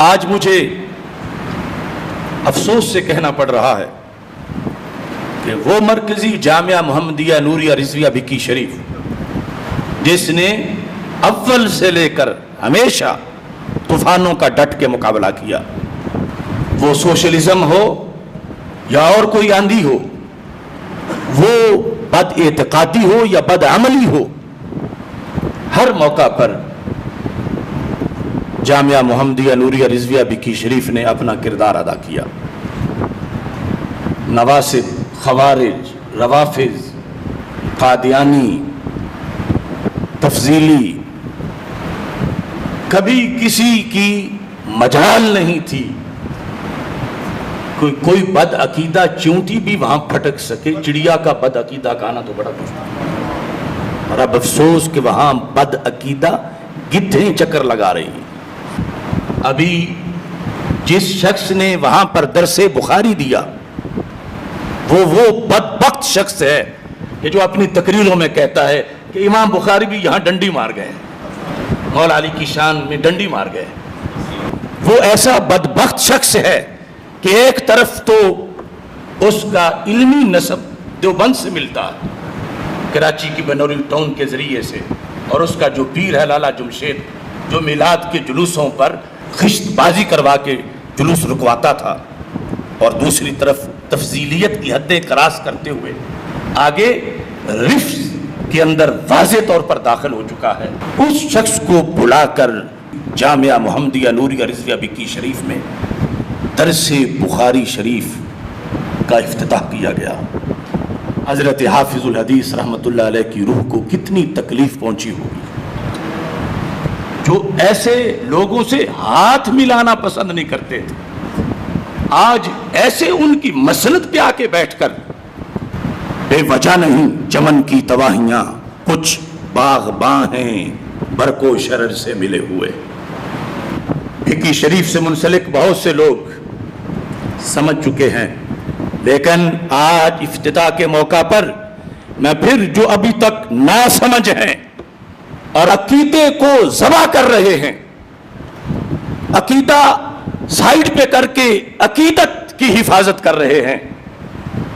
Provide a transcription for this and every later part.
آج مجھے افسوس سے کہنا پڑ رہا ہے کہ وہ مرکزی جامعہ محمدیہ نوریہ رضویہ بھکی شریف جس نے اول سے لے کر ہمیشہ طوفانوں کا ڈٹ کے مقابلہ کیا، وہ سوشلزم ہو یا اور کوئی آندھی ہو، وہ بد اعتقادی ہو یا بد عملی ہو، ہر موقع پر جامعہ محمدیہ نوریہ رضویہ بھکی شریف نے اپنا کردار ادا کیا۔ نواسب، خوارج، روافظ، قادیانی، تفضیلی، کبھی کسی کی مجال نہیں تھی کوئی بد عقیدہ چونٹی بھی وہاں پھٹک سکے۔ چڑیا کا بد عقیدہ کہنا تو بڑا مشکل، اور اب افسوس کہ وہاں بد عقیدہ گدھیں چکر لگا رہی ہیں۔ ابھی جس شخص نے وہاں پر درس بخاری دیا وہ بدبخت شخص ہے کہ جو اپنی تقریروں میں کہتا ہے کہ امام بخاری بھی یہاں ڈنڈی مار گئے، مولا علی کی شان میں ڈنڈی مار گئے۔ وہ ایسا بدبخت شخص ہے کہ ایک طرف تو اس کا علمی نسب دیوبند سے ملتا ہے، کراچی کی بنوری ٹاؤن کے ذریعے سے، اور اس کا جو پیر ہے لالا جمشید جو میلاد کے جلوسوں پر خشت بازی کروا کے جلوس رکواتا تھا، اور دوسری طرف تفضیلیت کی حدیں کراس کرتے ہوئے آگے رفض کے اندر واضح طور پر داخل ہو چکا ہے، اس شخص کو بلا کر جامعہ محمدیہ نوریہ رضویہ بھکی شریف میں درس بخاری شریف کا افتتاح کیا گیا۔ حضرت حافظ الحدیث رحمۃ اللہ علیہ کی روح کو کتنی تکلیف پہنچی ہوگی، جو ایسے لوگوں سے ہاتھ ملانا پسند نہیں کرتے تھے، آج ایسے ان کی مسند پہ آ کے بیٹھ کر بے وجہ نہیں چمن کی تواہیاں کچھ باغباں ہیں برق و شرر سے ملے ہوئے۔ بھکی شریف سے منسلک بہت سے لوگ سمجھ چکے ہیں، لیکن آج افتتاح کے موقع پر میں پھر جو ابھی تک ناسمجھ ہیں اور عقیدے کو ذبح کر رہے ہیں، عقیدہ سائیڈ پہ کر کے عقیدت کی حفاظت کر رہے ہیں،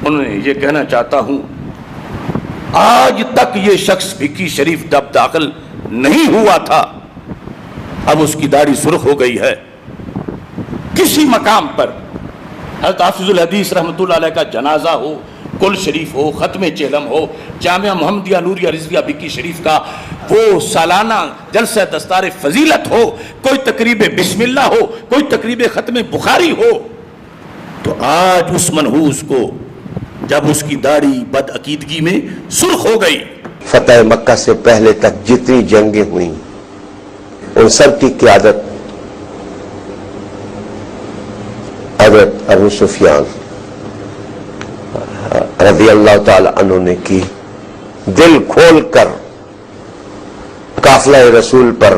انہیں یہ کہنا چاہتا ہوں آج تک یہ شخص بھکی شریف جب داخل نہیں ہوا تھا، اب اس کی داڑھی سرخ ہو گئی ہے۔ کسی مقام پر حضرت حافظ الحدیث رحمۃ اللہ علیہ کا جنازہ ہو، کل شریف ہو، ختم چہلم ہو، جامعہ محمدیہ نوریہ رضویہ بھکی شریف کا وہ سالانہ جلسہ دستار فضیلت ہو، کوئی تقریب بسم اللہ ہو، کوئی تقریب ختم بخاری ہو، تو آج اس منحوس کو جب اس کی داڑھی بد عقیدگی میں سرخ ہو گئی۔ فتح مکہ سے پہلے تک جتنی جنگیں ہوئیں ان سب کی قیادت حضرت ابو سفیان رضی اللہ تعالی عنہ نے کی۔ دل کھول کر قافلہ رسول پر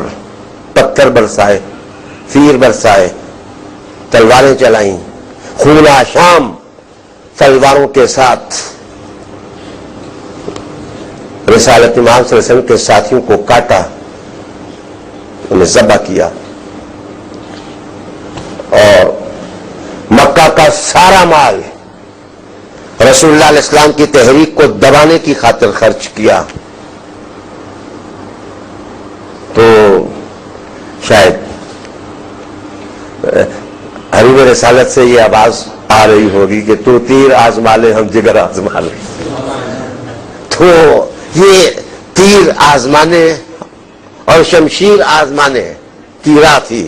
پتھر برسائے، تیر برسائے، تلواریں چلائیں، خون آشام تلواروں کے ساتھ رسالت امام صلی اللہ علیہ وسلم کے ساتھیوں کو کاٹا، انہیں ذبح کیا، اور مکہ کا سارا مال رسول اللہ علیہ السلام کی تحریک کو دبانے کی خاطر خرچ کیا۔ تو شاید حریم رسالت سے یہ آواز آ رہی ہوگی کہ تو تیر آزما لے ہم جگر آزما لیں، تو یہ تیر آزمانے اور شمشیر آزمانے کی راہ تھی،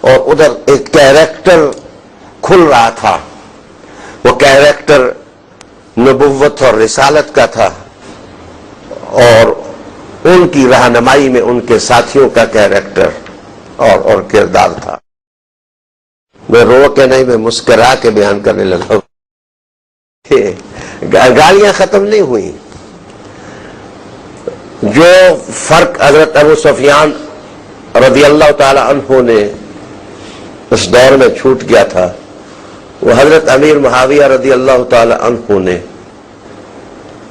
اور ادھر ایک کیریکٹر کھل رہا تھا، وہ کیریکٹر نبوت اور رسالت کا تھا، اور ان کی رہنمائی میں ان کے ساتھیوں کا کیریکٹر اور کردار تھا۔ میں رو کے نہیں، میں مسکرا کے بیان کرنے لگا۔ گالیاں ختم نہیں ہوئی، جو فرق حضرت ابو سفیان رضی اللہ تعالی عنہ نے اس دور میں چھوٹ گیا تھا، وہ حضرت امیر معاویہ رضی اللہ تعالی عنہ نے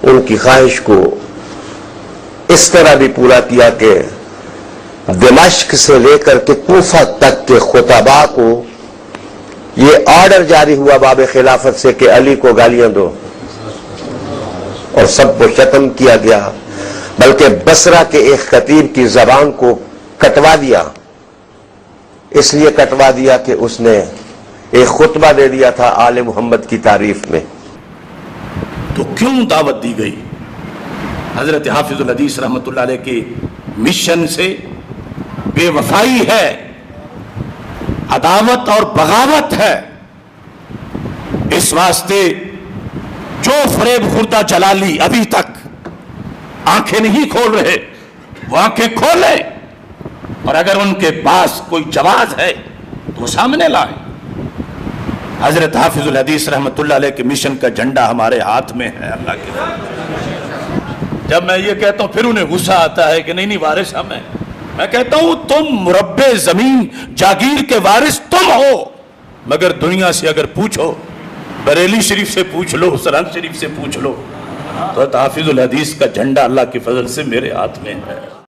ان کی خواہش کو اس طرح بھی پورا کیا کہ دمشق سے لے کر کے کوفہ تک کے خطباء کو یہ آرڈر جاری ہوا باب خلافت سے کہ علی کو گالیاں دو، اور سب کو ختم کیا گیا، بلکہ بصرہ کے ایک خطیب کی زبان کو کٹوا دیا، اس لیے کٹوا دیا کہ اس نے ایک خطبہ دے دیا تھا آل محمد کی تعریف میں۔ تو کیوں دعوت دی گئی؟ حضرت حافظ الحدیث رحمۃ اللہ علیہ کے مشن سے بے وفائی ہے، عداوت اور بغاوت ہے۔ اس واسطے جو فریب خوردہ جلالی ابھی تک آنکھیں نہیں کھول رہے، وہ آنکھیں کھولیں، اور اگر ان کے پاس کوئی جواز ہے تو وہ سامنے لائیں۔ حضرت حافظ الحدیث رحمۃ اللہ علیہ کے مشن کا جھنڈا ہمارے ہاتھ میں ہے، اللہ کے فضل۔ جب میں یہ کہتا ہوں پھر انہیں غصہ آتا ہے کہ نہیں وارث ہم ہیں۔ میں کہتا ہوں تم مربع زمین جاگیر کے وارث تم ہو، مگر دنیا سے اگر پوچھو، بریلی شریف سے پوچھ لو، سرہند شریف سے پوچھ لو، تو حافظ الحدیث کا جھنڈا اللہ کے فضل سے میرے ہاتھ میں ہے۔